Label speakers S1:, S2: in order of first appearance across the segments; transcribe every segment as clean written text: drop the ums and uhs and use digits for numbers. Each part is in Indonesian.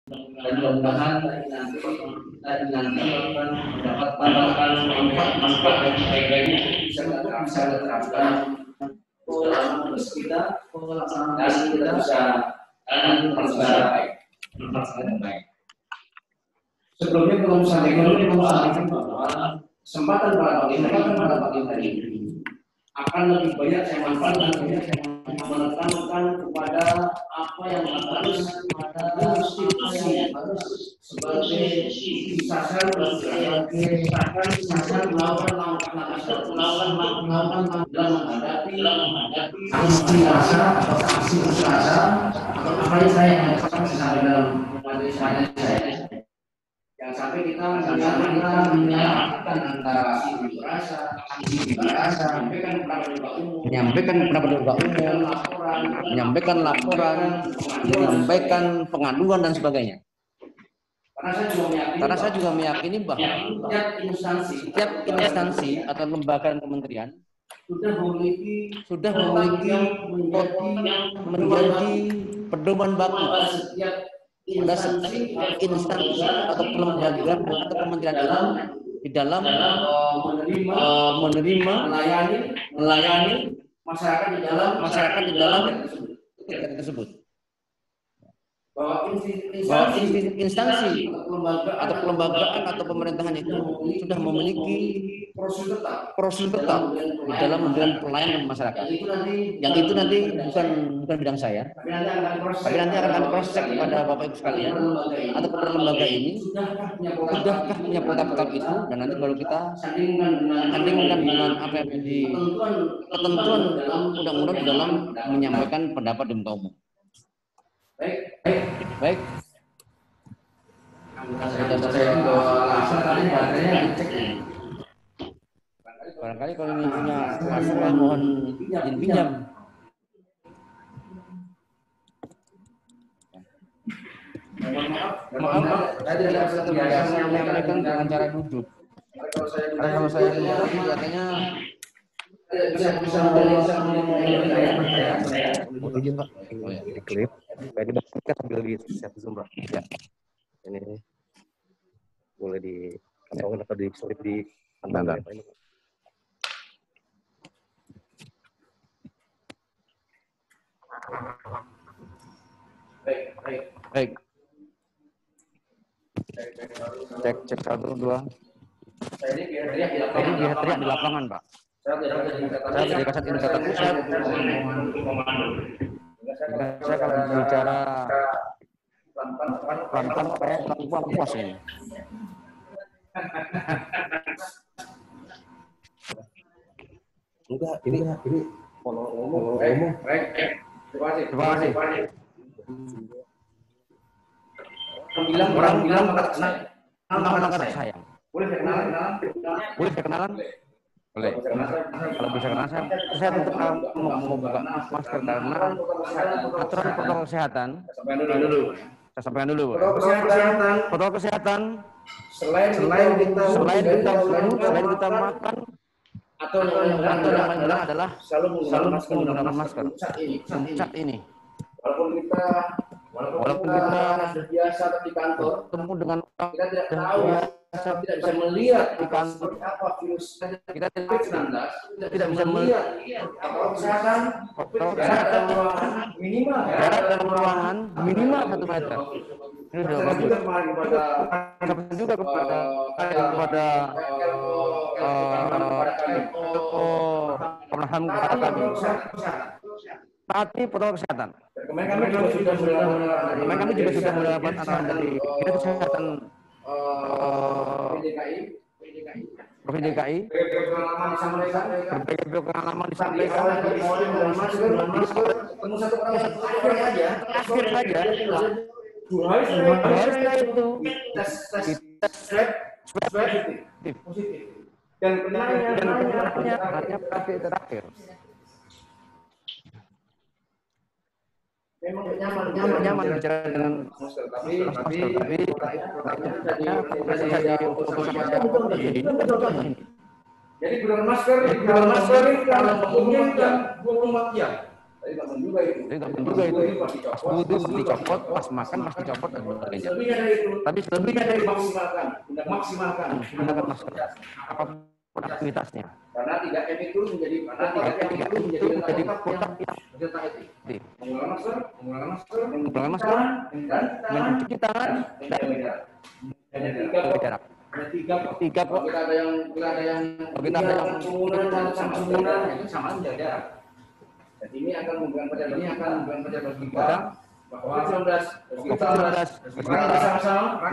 S1: Dan mudah-mudahan kita nanti mendapat manfaat yang baik-baiknya bisa diterapkan dalam kita dan kita bisa secara baik. Sebelumnya belum sampaikan bahwa kesempatan pada pagi hari ini akan lebih banyak saya manfaatkan menekankan kepada apa yang harus institusi sebagai sasaran melakukan dalam menghadapi aksi rasa atau aksi rasa atau apa yang saya katakan sampai dalam materi saya yang sampai kita menyamakan antara aksi rasa, menyampaikan pendapat umum, menyampaikan laporan, menyampaikan pengaduan dan sebagainya. Karena saya juga meyakini bahwa setiap instansi atau lembaga dan kementerian sudah memiliki menjadi pedoman baku pada setiap instansi atau lembaga atau kementerian itu di dalam menerima, melayani masyarakat di dalam kegiatan tersebut. Bahwa instansi atau kelembagaan atau pemerintahan itu sudah memiliki prosedur tetap di dalam memberikan pelayanan masyarakat. Yang itu nanti bukan bidang saya, tapi nanti akan kami cross check kepada Bapak Ibu sekalian atau kepada lembaga ini sudahkah punya protap itu, dan nanti baru kita sandingkan dengan apa yang menjadi ketentuan undang-undang di dalam menyampaikan pendapat di muka umum. Baik. Barangkali kalau ini punya masalah mohon izin pinjam. Maaf, saya tidak bisa terbiasa menyampaikan dengan cara duduk. Karena kalau saya duduk katanya bisa
S2: izin Pak, di klip, kayak kita sambil di share Zoom Pak. Ya. Ini boleh di kantongin atau di slip di kantong.
S1: Baik. Cek 1 2. Jadi biar teriak di lapangan, Pak. Saya dari Kasat Indikata Pusat. Saya akan bicara pelan-pelan kayak lakukan puas ini.
S2: Enggak, ini ngomong.
S1: Terima kasih. Orang bilang maka saya. Boleh saya kenalan? Boleh. Kalau bisa kenalan, saya tetap mau buka masker karena aturan protokol kesehatan. Saya sampaikan dulu. Protokol kesehatan. Selain kita makan atau yang paling benar adalah selalu menggunakan masker. Saat ini. Walaupun kita biasa di kantor bertemu dengan orang kita tidak tahu, tidak bisa melihat di kantor apa virus kita tidak bisa melihat protokol kesehatan minimal jarak dalam ruangan minimal 1 meter. Ini sudah bagus. Juga kepada Komnas HAM kepada kami. Taati protokol kesehatan. Kemarin kami juga sudah mendapat arahan dari Dinas Kesehatan Provinsi DKI. Berbagai pengalaman disampaikan. Akhir saja. 2 hari setelah itu tes swab positif. Dan penanganannya hanya terakhir. Memang nyaman bicara dengan masker, tapi jadi gunakan masker kalau mungkin 24 jam. Jadi nggak juga itu. Pas wudhu dicopot, pas makan pas dicopot dan sebagainya. Tapi selebihnya dari maksimalkan menggunakan masker apapun aktivitasnya. Karena 3M itu menjadi produk yang menggunakan masker, mencuci tangan dan menjaga jarak. Tiga kok. Kita ada yang kerumunan itu sama menjaga jarak. Dan ini akan memberikan pada bagi kita bahwa COVID-19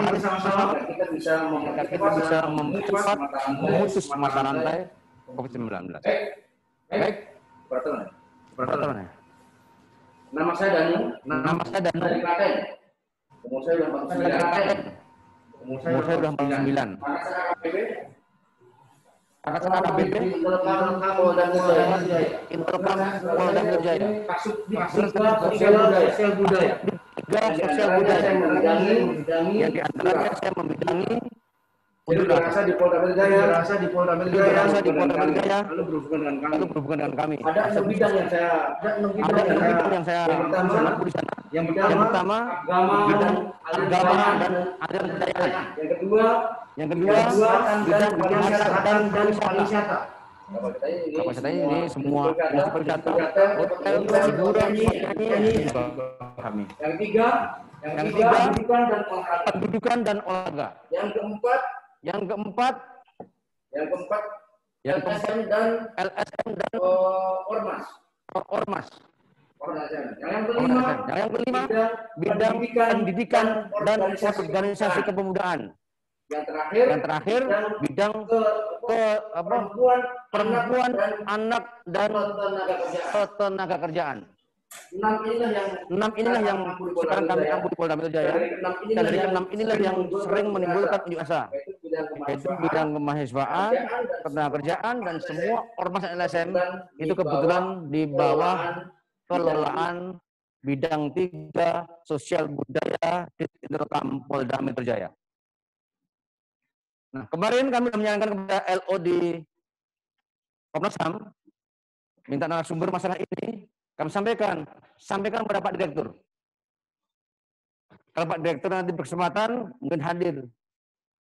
S1: bersama-sama kita bisa mempercepat memutus mata rantai COVID-19. Baik, peraturan. Nama saya Danu dari Klaten. Umur saya sudah 49. Kakak KBP, Intelkam Polda Metro Jaya. Sosial budaya. Sosial budaya yang diantaranya saya membidangi unjuk rasa di Polda Metro Jaya, lalu berhubungan dengan kami. Ada 6 bidang yang saya di sana. Yang pertama bidang agama dan aliran kebudayaan. Yang kedua bidang pariwisata dan wisata. Kapasitas ini semua unsur pariwisata, hotel, hiburan, penyanyi, kami. Yang ketiga pendidikan dan olahraga. Yang keempat LSM dan ormas. Yang kelima bidang pendidikan dan organisasi kepemudaan. Yang terakhir bidang perempuan, anak dan tenaga kerjaan. 6 inilah yang sekarang kami ambil di Polda Metro Jaya. Dan dari 6 inilah yang sering menimbulkan unjuk rasa, yaitu bidang kemahasiswaan, ketenaga kerjaan, dan semua ormas LSM itu kebetulan di bawah kelolaan bidang 3 sosial budaya di Intelkam Polda Metro Jaya. Nah, kemarin kami sudah menyarankan kepada LO di Komnas HAM, minta narasumber masalah ini, kami sampaikan kepada Pak Direktur. Kalau Pak Direktur nanti berkesempatan, mungkin hadir.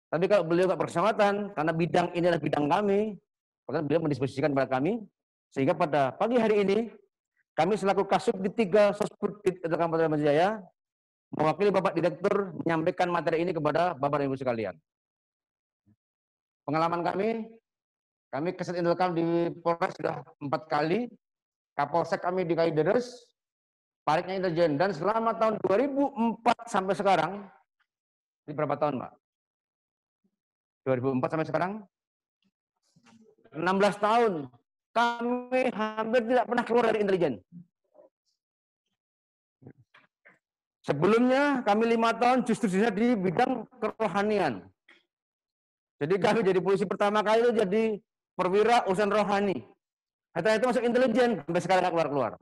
S1: Tapi kalau beliau nggak berkesempatan, karena bidang ini adalah bidang kami, maka beliau mendiskusikan kepada kami, sehingga pada pagi hari ini, kami selaku Kasub di 3 Sosbud di Intelkam Polda Metro Jaya, mewakili Bapak Direktur menyampaikan materi ini kepada Bapak dan Ibu sekalian. Pengalaman kami keset Intelkam di Polres sudah 4 kali, Kapolsek kami di Kalideres, Pariknya intelijen, dan selama tahun 2004 sampai sekarang, ini berapa tahun, Pak? 2004 sampai sekarang? 16 tahun. Kami hampir tidak pernah keluar dari intelijen. Sebelumnya kami 5 tahun justru di bidang kerohanian. Jadi kami jadi polisi pertama kali itu jadi perwira urusan rohani. Setelah itu masuk intelijen, sampai sekarang nggak keluar-keluar.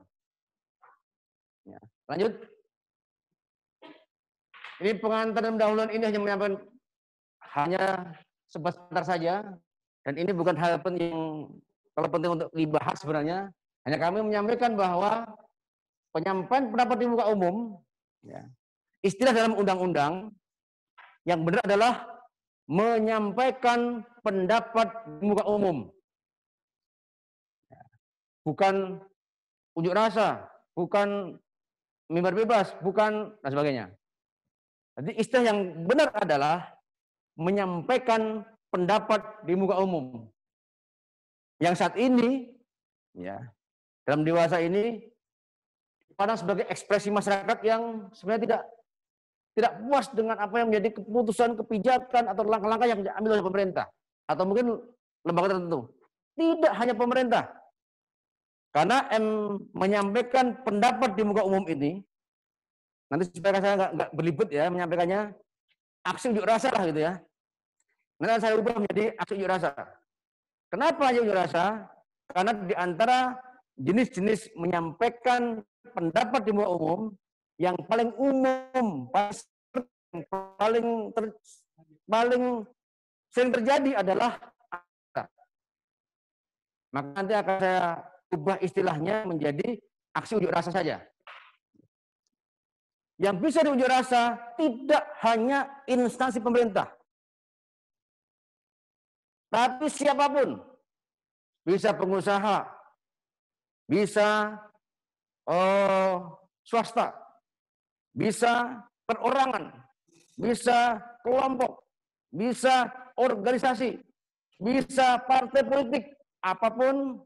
S1: Ya, lanjut. Ini pengantar dan pendahuluan ini hanya menyampaikan hanya sebentar saja, dan ini bukan hal penting kalau penting untuk dibahas sebenarnya. Hanya kami menyampaikan bahwa penyampaian pendapat di muka umum, ya, istilah dalam undang-undang yang benar adalah menyampaikan pendapat di muka umum, bukan unjuk rasa, bukan mimbar bebas, bukan dan sebagainya. Jadi istilah yang benar adalah menyampaikan pendapat di muka umum. Yang saat ini, ya, dalam dewasa ini, dipandang sebagai ekspresi masyarakat yang sebenarnya tidak puas dengan apa yang menjadi keputusan, kebijakan atau langkah-langkah yang diambil oleh pemerintah atau mungkin lembaga tertentu. Tidak hanya pemerintah. Karena menyampaikan pendapat di muka umum ini, nanti supaya saya nggak berlibet ya menyampaikannya, aksi unjuk rasa lah gitu ya. Nanti saya ubah menjadi aksi unjuk rasa. Kenapa unjuk rasa? Karena di antara jenis-jenis menyampaikan pendapat di muka umum, yang paling umum, paling sering terjadi adalah maka nanti akan saya ubah istilahnya menjadi aksi unjuk rasa saja. Yang bisa diunjuk rasa tidak hanya instansi pemerintah, tapi siapapun. Bisa pengusaha, bisa swasta, bisa perorangan, bisa kelompok, bisa organisasi, bisa partai politik, apapun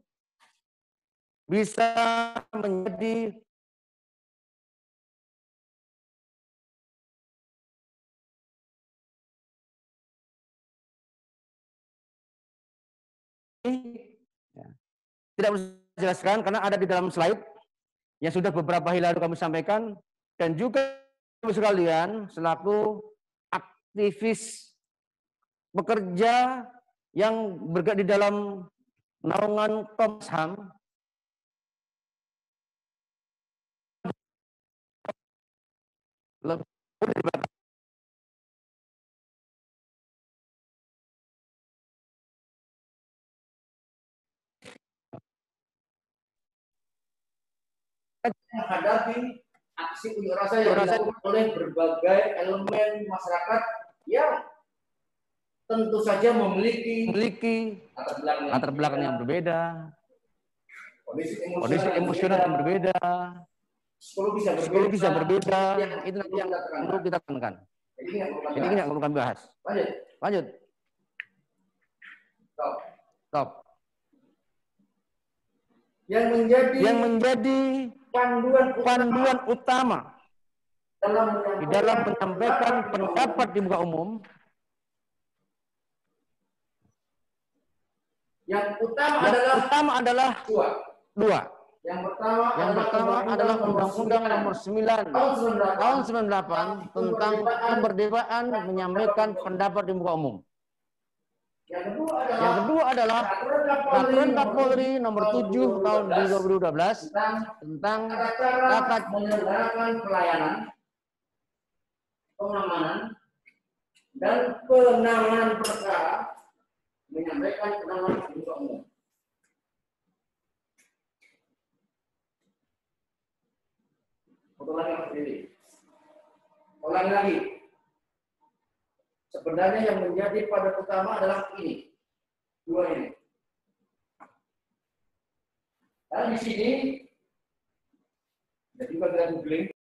S1: bisa menjadi tidak usah jelaskan karena ada di dalam slide yang sudah beberapa hari lalu kami sampaikan, dan juga sekalian selaku aktivis pekerja yang bergerak di dalam naungan Komnas HAM, menghadapi aksi unjuk rasa yang dilakukan oleh berbagai elemen masyarakat yang tentu saja memiliki latar belakang yang berbeda, kondisi emosional yang berbeda, psikologis yang berbeda. Itu nanti yang perlu kita tekankan. Jadi ini yang perlu kami bahas. Lanjut. Stop. Yang menjadi panduan utama di dalam menyampaikan pendapat di muka umum. Yang utama adalah dua. Yang pertama adalah Undang-Undang Nomor 9 Tahun 98 tentang kemerdekaan menyampaikan pendapat di muka umum. Yang kedua adalah Peraturan Kapolri Nomor 7 Tahun 2012 tentang tata menyelenggarakan pelayanan, pengamanan, dan penanganan perkara menyampaikan pendapat di muka umum. Ulangi lagi. Sebenarnya yang menjadi pada utama adalah ini, dua ini. Dan di sini, jadi bagi googling,